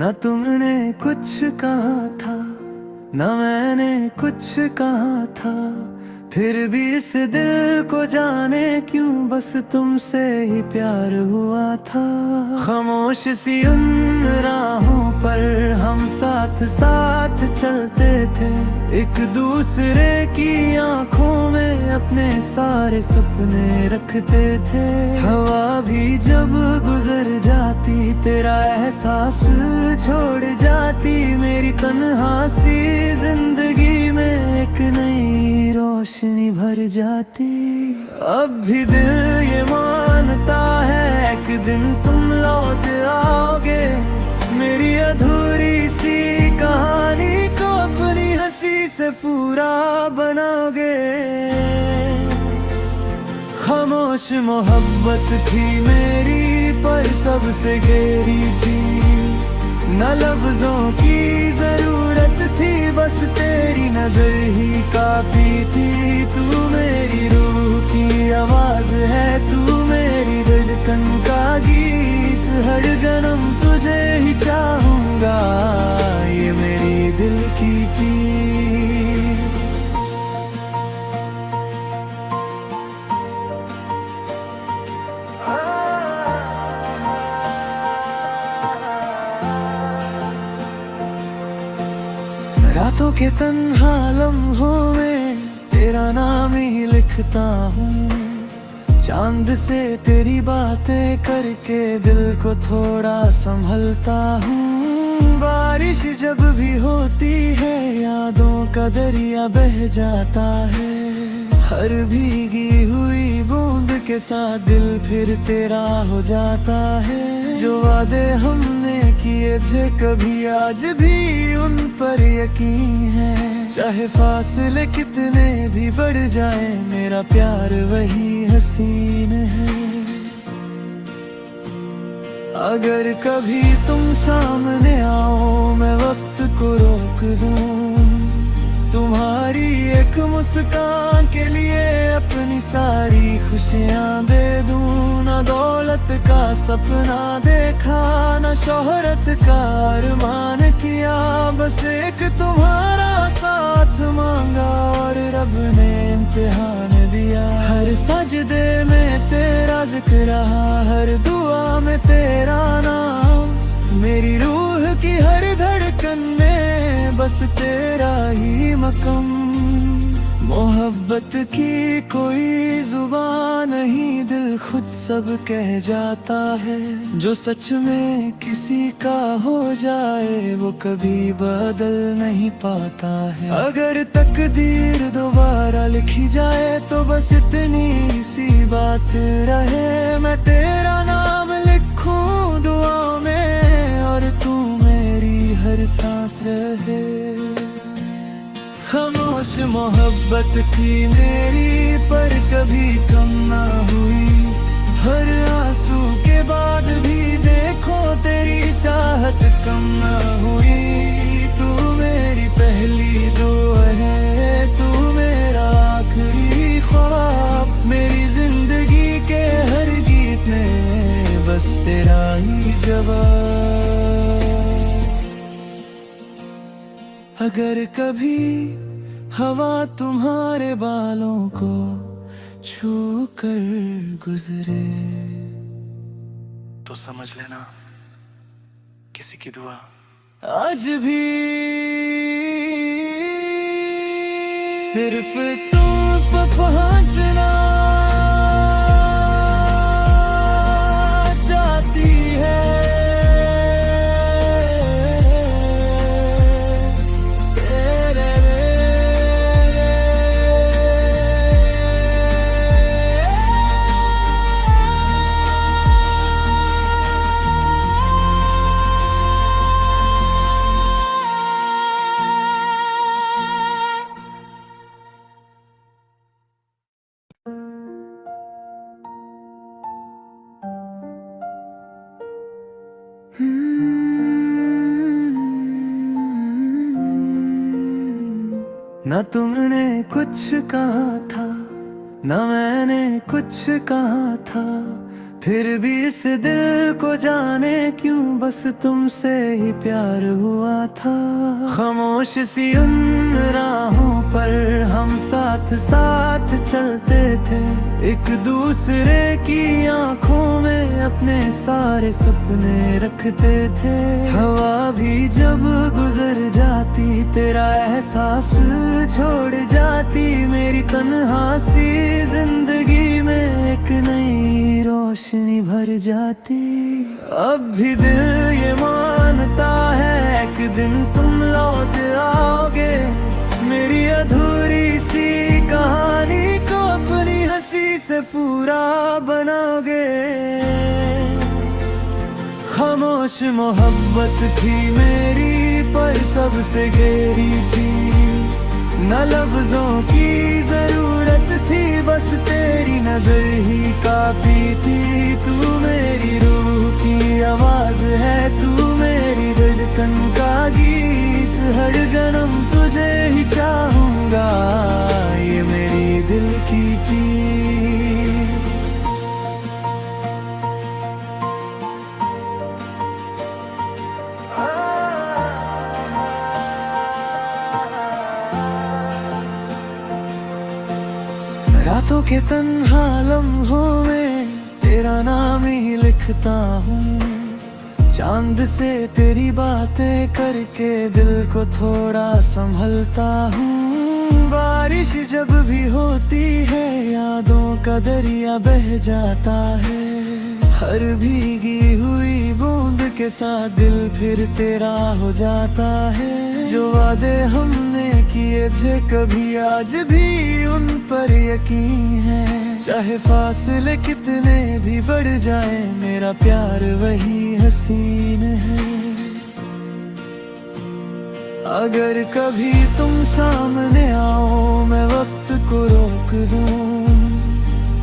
न तुमने कुछ कहा था, न मैंने कुछ कहा था, फिर भी इस दिल को जाने क्यों बस तुमसे ही प्यार हुआ था। खामोश सी उन राहों पर हम साथ साथ चलते थे, एक दूसरे की आंखों में अपने सारे सपने रखते थे। हवा भी जब गुजर जाती तेरा एहसास छोड़ जाती, मेरी तन्हा सी जिंदगी में एक नई रोशनी भर जाती। अब भी दिल ये मानता है एक दिन तुम लौट आओगे, मेरी अधूरी सी कहानी को अपनी हंसी से पूरा बनाओगे। खामोश मोहब्बत थी मेरी पर सबसे गहरी थी, न लफ्जों की जरूरत थी, बस तेरी नजर ही काफी थी। तू मेरी रूह की आवाज है, तू मेरी धड़कन का गीत, हर जन्म तुझे ही चाहूंगा, ये मेरी दिल की पीर। रातों के तन्हा लम्हों में तेरा नाम ही लिखता हूँ, चांद से तेरी बातें करके दिल को थोड़ा संभलता हूँ। बारिश जब भी होती है यादों का दरिया बह जाता है, हर भीगी हुई बूंद के साथ दिल फिर तेरा हो जाता है। जो वादे हमने किए थे कभी आज भी उन पर यकीन है, चाहे फासले कितने भी बढ़ जाए मेरा प्यार वही हसीन है। अगर कभी तुम सामने आओ मैं वक्त को रोक दूं, तुम्हारी एक मुस्कान के लिए अपनी सारी खुशियाँ दे दूं। ना दौलत का सपना देखा, ना शोहरत का अरमान किया, बस एक तुम्हारा साथ मांगा और रब ने इम्तिहान दिया। हर सजदे में तेरा जिक्र रहा, हर दुआ में तेरा नाम, मेरी रूह की हर धड़कन में बस तेरा ही मकम। मोहब्बत की कोई जुबान नहीं, दिल खुद सब कह जाता है, जो सच में किसी का हो जाए वो कभी बदल नहीं पाता है। अगर तकदीर दोबारा लिखी जाए तो बस इतनी सी बात रहे, मैं तेरा नाम लिखूं दुआ में और तू मेरी हर सांस रहे। खामोश मोहब्बत थी मेरी पर कभी कम ना हुई, हर आंसू के बाद भी देखो तेरी चाहत कम ना हुई। तू मेरी पहली दुआ है, तू मेरा आखिरी ख्वाब, मेरी जिंदगी के हर गीत में बस तेरा ही जवाब। अगर कभी हवा तुम्हारे बालों को छू कर गुजरे तो समझ लेना किसी की दुआ आज भी सिर्फ तुम पे पहुंचना चाहती है। न तुमने कुछ कहा था, न मैंने कुछ कहा था, फिर भी इस दिल को जाने क्यों बस तुमसे ही प्यार हुआ था। खामोश सी उन राहों पर हम साथ साथ चलते थे, एक दूसरे की आंखों में अपने सारे सपने रखते थे। हवा भी जब गुजर जाती तेरा एहसास छोड़ जाती, मेरी तन्हा सी जिंदगी में एक नई रोशनी भर जाती। अब भी दिल ये मानता है एक दिन तुम लौट आओगे, मेरी अधूरी सी कहानी को अपनी हंसी से पूरा बनाओगे। खामोश मोहब्बत थी मेरी पर सबसे गहरी थी, न लफ्जों की जरूरत थी बस तेरी नजर ही काफी थी। तू मेरी रूह की आवाज है, तू मेरी धड़कन का गीत, हर जन्म तुझे ही चाहूंगा, ये मेरी दिल की पीर। रातों के तन्हा लम्हों में तेरा नाम ही लिखता हूँ, चांद से तेरी बातें करके दिल को थोड़ा संभलता हूँ। बारिश जब भी होती है यादों का दरिया बह जाता है, हर भीगी हुई बूंद के साथ दिल फिर तेरा हो जाता है। जो वादे हमने किए थे कभी आज भी उन पर यकीन है, चाहे फासले कितने भी बढ़ जाए मेरा प्यार वही हसीन है। अगर कभी तुम सामने आओ मैं वक्त को रोक दूं,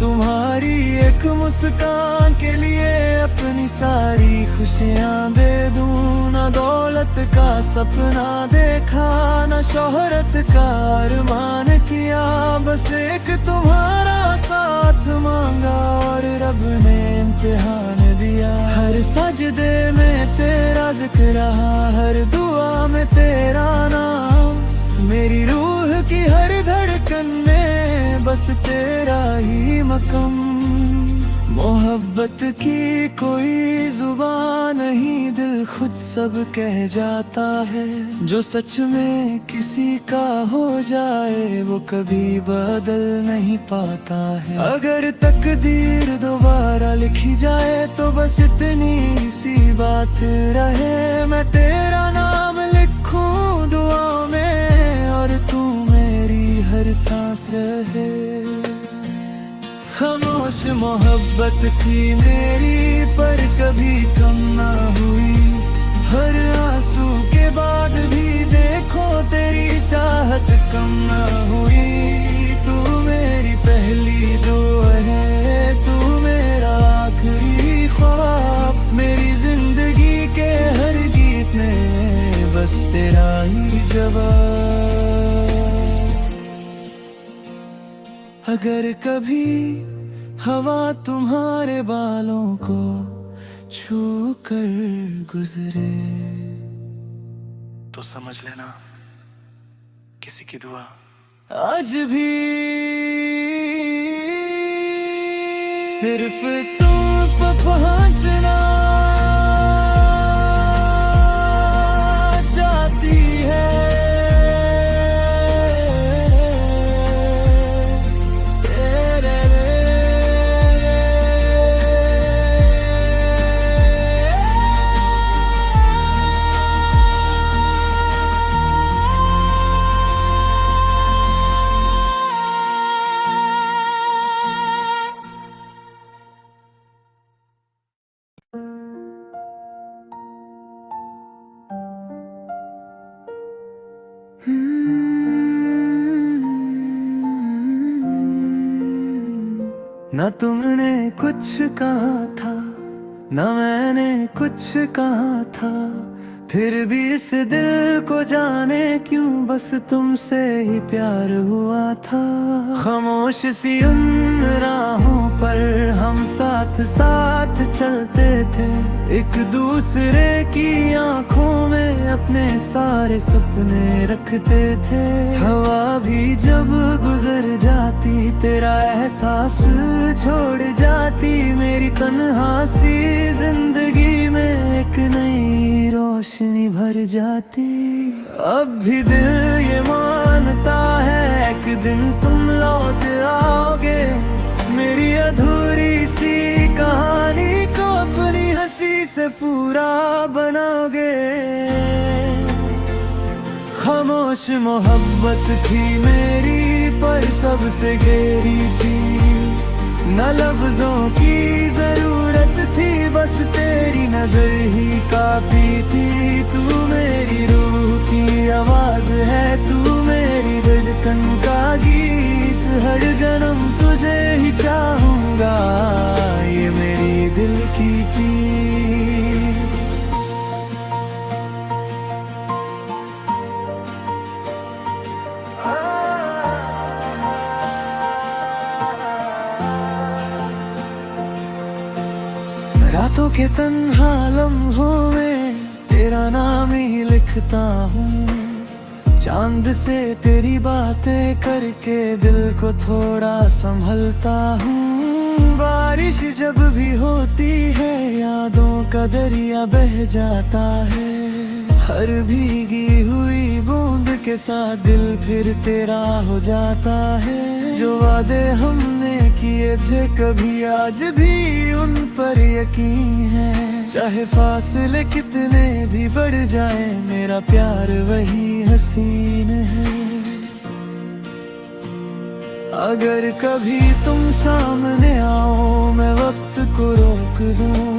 तुम्हारी एक मुस्कान के लिए अपनी सारी खुशियाँ दे दूं। ना दौलत का सपना देखा, ना शोहरत का अरमान किया, बस एक तुम्हारा साथ मांगा और रब ने इम्तिहान दिया। हर सजदे में तेरा जिक्र रहा, हर दुआ में तेरा नाम, मेरी रूह की हर धड़कन में बस तेरा ही मकम। मोहब्बत की कोई जुबान नहीं, दिल खुद सब कह जाता है, जो सच में किसी का हो जाए वो कभी बदल नहीं पाता है। अगर तकदीर दोबारा लिखी जाए तो बस इतनी सी बात रहे, मैं तेरा नाम लिखूं दुआ में और तू मेरी हर सांस रहे। खामोश मोहब्बत थी मेरी पर कभी कम ना हुई, हर आंसू के बाद भी देखो तेरी चाहत कम ना हुई। तू मेरी पहली दुआ है, तू मेरा आखिरी ख्वाब, मेरी जिंदगी के हर गीत में बस तेरा ही जवाब। अगर कभी हवा तुम्हारे बालों को छू कर गुजरे तो समझ लेना किसी की दुआ आज भी सिर्फ तुम पे पहुंचना चाहती है। न तुमने कुछ कहा था न मैंने कुछ कहा था, फिर भी इस दिल को जाने क्यों बस तुमसे ही प्यार हुआ था। खामोश सी उन राहों पर हम साथ साथ चलते थे, एक दूसरे की आंखों में अपने सारे सपने रखते थे। हवा भी जब गुजर जाती तेरा एहसास छोड़ जाती, मेरी तन्हा सी जिंदगी में एक नई रोशनी भर जाती। अब भी दिल ये मानता है एक दिन तुम लौट आओगे, मेरी अधूरी सी कहानी को अपनी हंसी से पूरा बनाओगे। खामोश मोहब्बत थी मेरी पर सबसे गहरी थी, न लफ्जों की जरूरत थी, बस तेरी नजर ही काफी थी। तू मेरी रूह की आवाज है, तू मेरी धड़कन का गीत, हर जन्म तुझे ही चाहूंगा, ये मेरी दिल की पीर। रातों के तन्हा लम्हों में तेरा नाम ही लिखता हूँ, चांद से तेरी बातें करके दिल को थोड़ा संभलता हूँ। बारिश जब भी होती है यादों का दरिया बह जाता है, हर भीगी हुई बूंद के साथ दिल फिर तेरा हो जाता है। जो वादे हमने किए थे कभी आज भी उन पर यकीन है, चाहे फासले कितने भी बढ़ जाए मेरा प्यार वही हसीन है। अगर कभी तुम सामने आओ मैं वक्त को रोक दूं,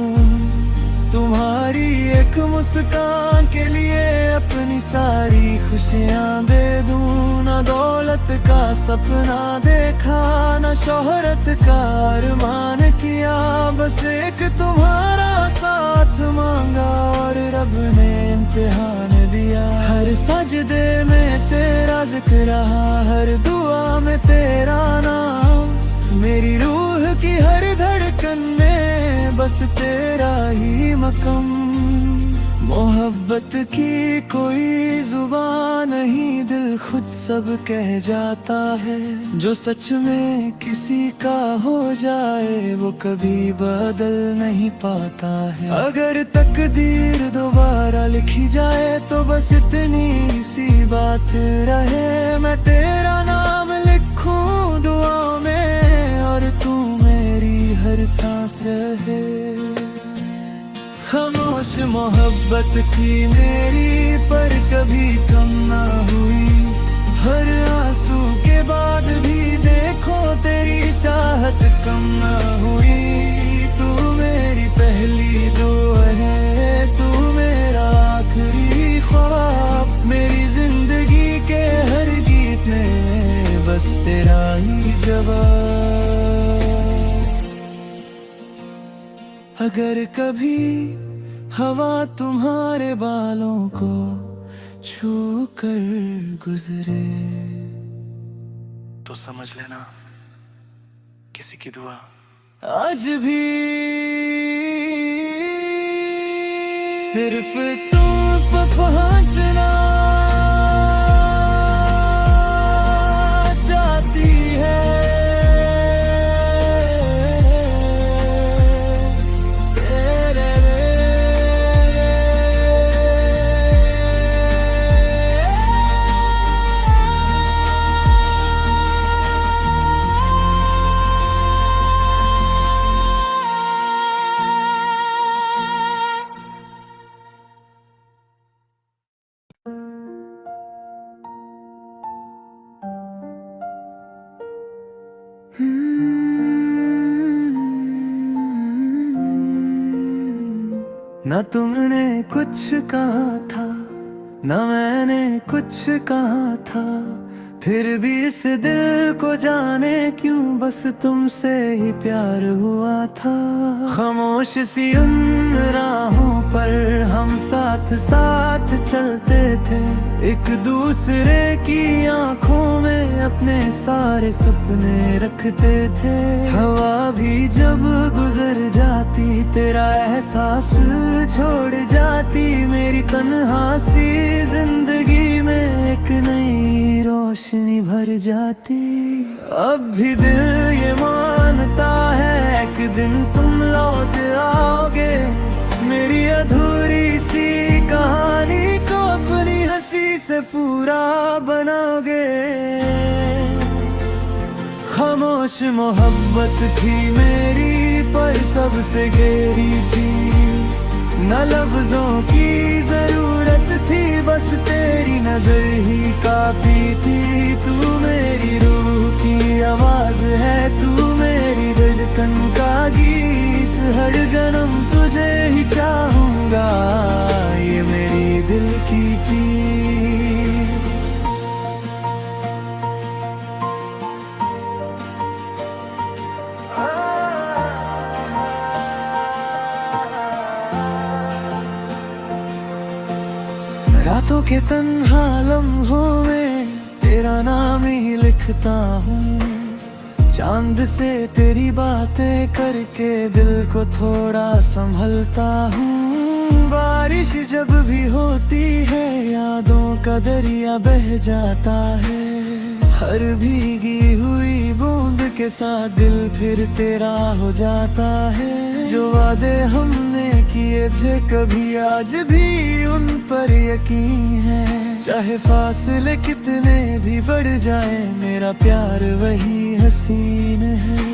तुम्हारी एक मुस्कान के लिए अपनी सारी खुशियाँ दे दूं। ना दौलत का सपना देखा, ना शोहरत का अरमान किया, बस एक तुम्हारा साथ मांगा और रब ने इम्तिहान दिया। हर सजदे में तेरा जिक्र रहा, हर दुआ में तेरा नाम, मेरी रूह की हर धड़कन में बस तेरा ही मकाम। मोहब्बत की कोई जुबान नहीं, दिल खुद सब कह जाता है, जो सच में किसी का हो जाए वो कभी बदल नहीं पाता है। अगर तकदीर दोबारा लिखी जाए तो बस इतनी सी बात रहे, मैं तेरा नाम लिखूं दुआ में और तू मेरी हर सांस रहे। खामोश मोहब्बत थी मेरी पर कभी कम ना हुई, हर आंसू के बाद भी देखो तेरी चाहत कम ना हुई। तू मेरी पहली दुआ है, तू मेरा आखिरी ख्वाब, मेरी जिंदगी के हर गीत में बस तेरा ही जवाब। अगर कभी हवा तुम्हारे बालों को छू कर गुजरे तो समझ लेना किसी की दुआ आज भी सिर्फ तुम पे पहुंचना चाहती है। ना तुमने कुछ कहा था ना मैंने कुछ कहा था, फिर भी इस दिल को जाने क्यों बस तुमसे ही प्यार हुआ था। खामोश सी उन राहों पर हम साथ साथ चलते थे, एक दूसरे की आंखों में अपने सारे सपने रखते थे। हवा भी जब गुजर जाती तेरा एहसास छोड़ जाती, मेरी तन्हासी जिंदगी में एक नई रोशनी भर जाती। अब भी दिल ये मानता है एक दिन तुम लौट आओगे, मेरी अधूरी सी कहानी को अपनी हंसी से पूरा बनाओगे। खामोश मोहब्बत थी मेरी पर सबसे गहरी थी, न लफ्जों की जरूरत थी, बस तेरी नजर ही काफी थी। तू मेरी रूह की आवाज है, तू मेरी धड़कन का गीत, हर जन्म तुझे ही चाहूंगा, ये मेरी दिल की पीर। रातों के तन्हा लम्हों में तेरा नाम ही लिखता हूँ, चांद से तेरी बातें करके दिल को थोड़ा संभलता हूँ। बारिश जब भी होती है यादों का दरिया बह जाता है, हर भीगी हुई बूंद के साथ दिल फिर तेरा हो जाता है। जो वादे हमने किए थे कभी आज भी उन पर यकीन है, चाहे फासले कितने भी बढ़ जाए मेरा प्यार वही हसीन है।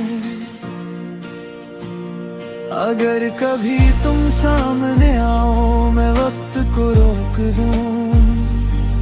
अगर कभी तुम सामने आओ मैं वक्त को रोक दूं,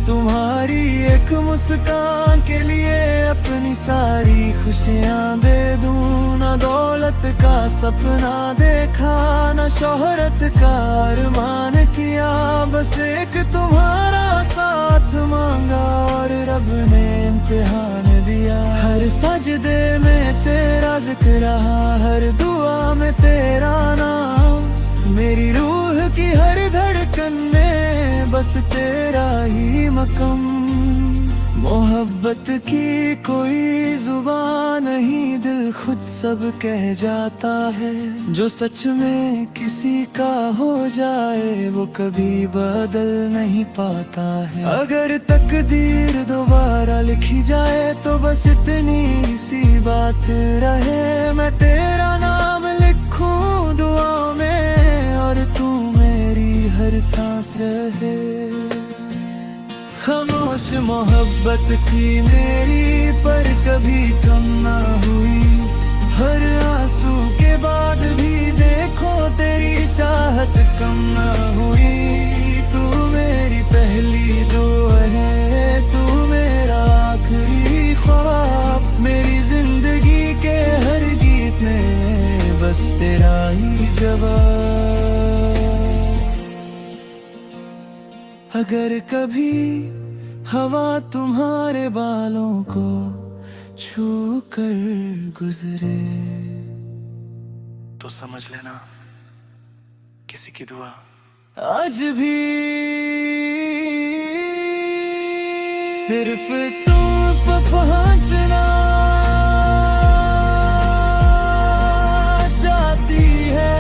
तुम्हारी एक मुस्कान के लिए अपनी सारी खुशियाँ दे दूं। ना दौलत का सपना देखा, ना शोहरत का अरमान किया, बस एक तुम्हारा साथ मांगा और रब ने इम्तिहान दिया। हर सजदे में तेरा जिक्र रहा, हर दुआ में तेरा नाम, मेरी रूह की हर धड़कन में बस तेरा ही मकम। मोहब्बत की कोई जुबान नहीं, दिल खुद सब कह जाता है, जो सच में किसी का हो जाए वो कभी बदल नहीं पाता है। अगर तकदीर दोबारा लिखी जाए तो बस इतनी सी बात रहे, मैं तेरा नाम लिखूं दुआ में और तू मेरी हर सांस रहे। खामोश मोहब्बत थी मेरी पर कभी कम ना हुई, हर आंसू के बाद भी देखो तेरी चाहत कम ना हुई। तू मेरी पहली दुआ है, तू मेरा आखिरी ख्वाब, मेरी जिंदगी के हर गीत में बस तेरा ही जवाब। अगर कभी हवा तुम्हारे बालों को छू कर गुजरे तो समझ लेना किसी की दुआ आज भी सिर्फ तुम पे पहुंचना चाहती है।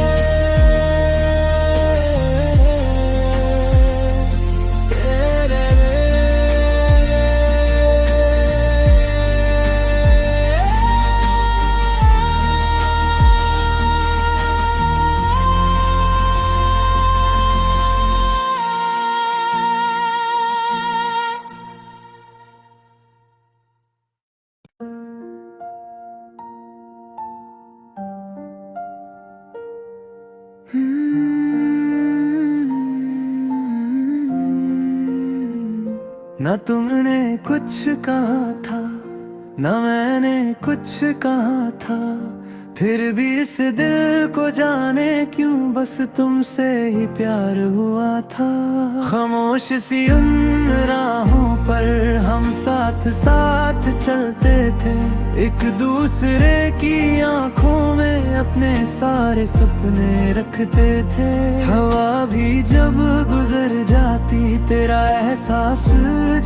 ना तुमने कुछ कहा था ना मैंने कुछ कहा था, फिर भी इस दिल को जाने क्यों बस तुमसे ही प्यार हुआ था। खामोश सी उन राहों पर हम साथ साथ चलते थे, एक दूसरे की आंखों में अपने सारे सपने रखते थे। हवा भी जब गुजर जाती तेरा एहसास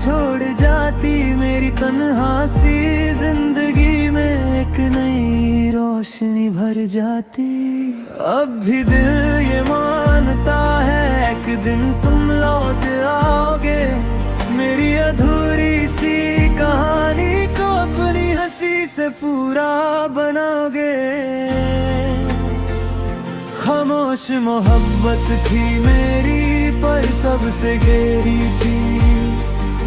छोड़ जाती, मेरी तन्हा सी जिंदगी में एक नई रोशनी भर जाती। अब भी दिल ये मानता है एक दिन तुम लौट आओगे, मेरी अधूरी सी कहानी को अपनी हंसी से पूरा बनाओगे। खामोश मोहब्बत थी मेरी पर सबसे गहरी थी,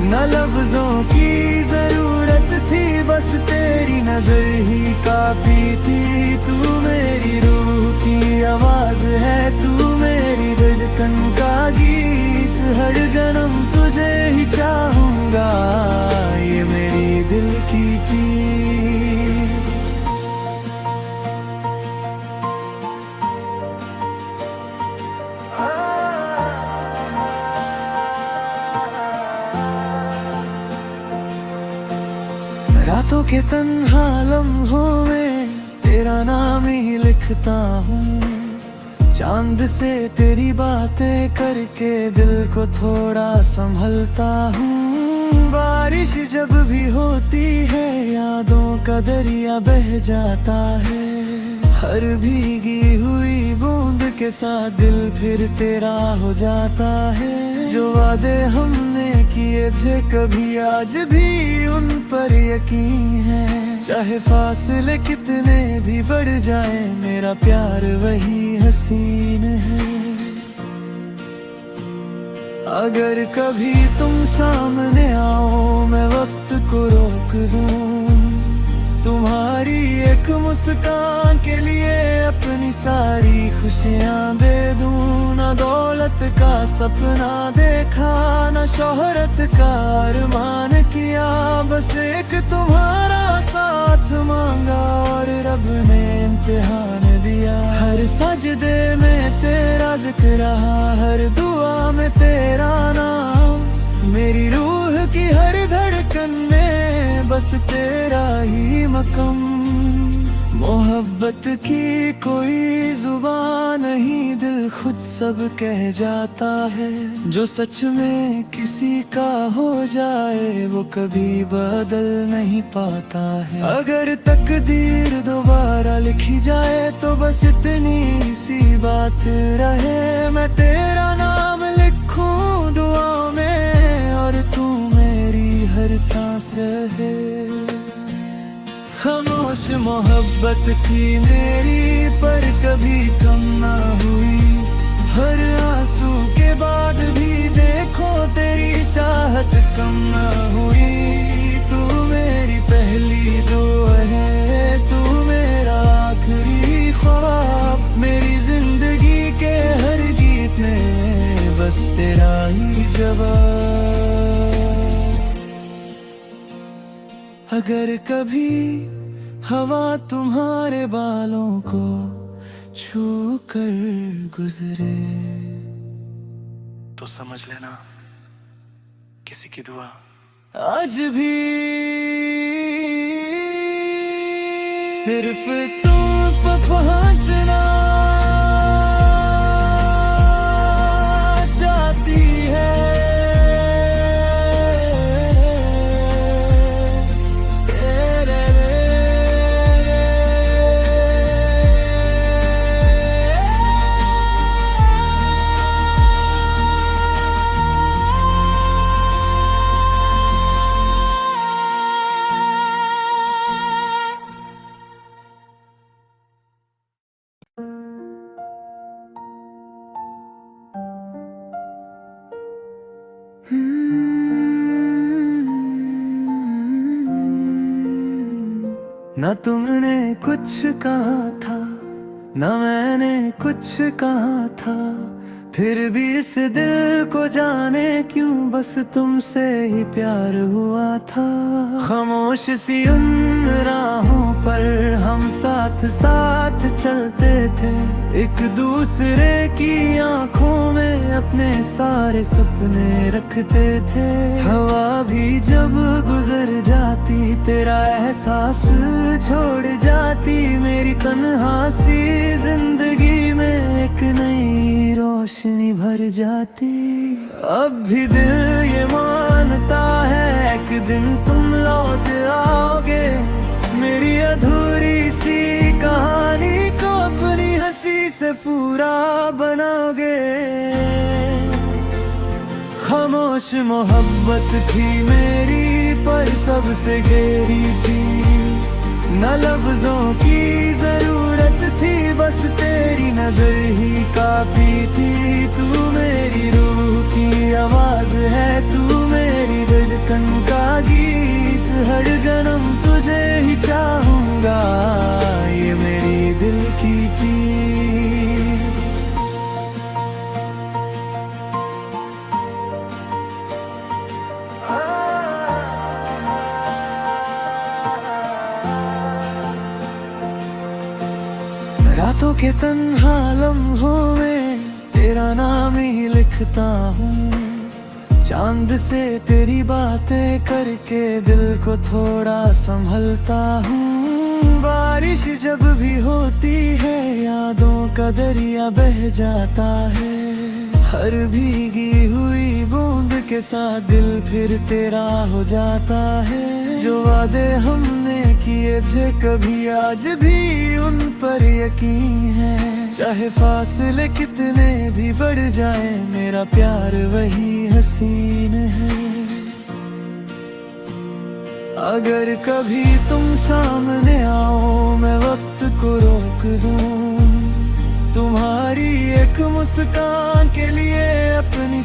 न लफ्जों की जरूरत थी, बस तेरी नजर ही काफी थी। तू मेरी रूह की आवाज है, तू मेरी धड़कन का गीत, हर जन्म तुझे ही चाहूंगा, ये मेरी दिल की पीर। रातों के तन्हा लम्हों में तेरा नाम ही लिखता हूँ, चांद से तेरी बातें करके दिल को थोड़ा संभलता हूँ। बारिश जब भी होती है यादों का दरिया बह जाता है, हर भीगी हुई बूंद के साथ दिल फिर तेरा हो जाता है। जो वादे हमने किए थे कभी आज भी उन पर यकीन है, चाहे फासले कितने भी बढ़ जाए मेरा प्यार वही हसीन है। अगर कभी तुम सामने आओ मैं वक्त को रोक दूं, तुम्हारी एक मुस्कान के लिए अपनी सारी खुशियाँ दे दूं। ना दौलत का सपना देखा, ना शोहरत का अरमान किया, बस एक तुम्हारा साथ मांगा और रब ने इम्तिहान दिया। हर सजदे में तेरा जिक्र रहा, हर दुआ में तेरा नाम, मेरी रूह की हर धड़कन में बस तेरा ही मकाम। मोहब्बत की कोई जुबान नहीं, दिल खुद सब कह जाता है, जो सच में किसी का हो जाए वो कभी बदल नहीं पाता है। अगर तकदीर दोबारा लिखी जाए तो बस इतनी सी बात रहे, मैं तेरा नाम लिखूं दुआ में और तू मेरी हर सांस रहे। खामोश मोहब्बत थी मेरी पर कभी कम ना हुई, हर आंसू के बाद भी देखो तेरी चाहत कम ना हुई। तू मेरी पहली दुआ है, तू मेरा आखिरी ख्वाब, मेरी जिंदगी के हर गीत में बस तेरा ही जवाब। अगर कभी हवा तुम्हारे बालों को छू कर गुजरे तो समझ लेना किसी की दुआ आज भी सिर्फ तुम पे पहुंचना चाहती है। ना तुमने कुछ कहा था ना मैंने कुछ कहा था, फिर भी इस दिल को जाने क्यों बस तुमसे ही प्यार हुआ था। खामोश सी उन राहों पर हम साथ साथ चलते थे, एक दूसरे की आंखों में अपने सारे सपने रखते थे। हवा भी जब गुजर जाती तेरा एहसास छोड़ जाती, मेरी तन्हासी जिंदगी में एक नई रोशनी भर जाती। अब भी दिल ये मानता है एक दिन तुम लौट आओगे, मेरी अधूरी सी कहानी को अपनी हंसी से पूरा बनाओगे। खामोश मोहब्बत थी मेरी पर सबसे गहरी थी, न लफ्जों की जरूरत थी, बस तेरी नजर ही काफी थी। तू मेरी रूह की आवाज है, तू मेरी धड़कन का गीत, हर जन्म तुझे ही चाहूंगा, ये मेरी दिल की पीर। रातों के तन्हा लम्हों में तेरा नाम ही लिखता हूँ, चांद से तेरी बातें करके दिल को थोड़ा संभलता हूँ। बारिश जब भी होती है यादों का दरिया बह जाता है, हर भीगी हुई बूंद के साथ दिल फिर तेरा हो जाता है। जो वादे हमने किए थे कभी आज भी उन पर यकीन है, चाहे फासले कितने भी बढ़ जाए मेरा प्यार वही हसीन है। अगर कभी तुम सामने आओ मैं वक्त को रोक दूं, तुम्हारी एक मुस्कान के लिए अपनी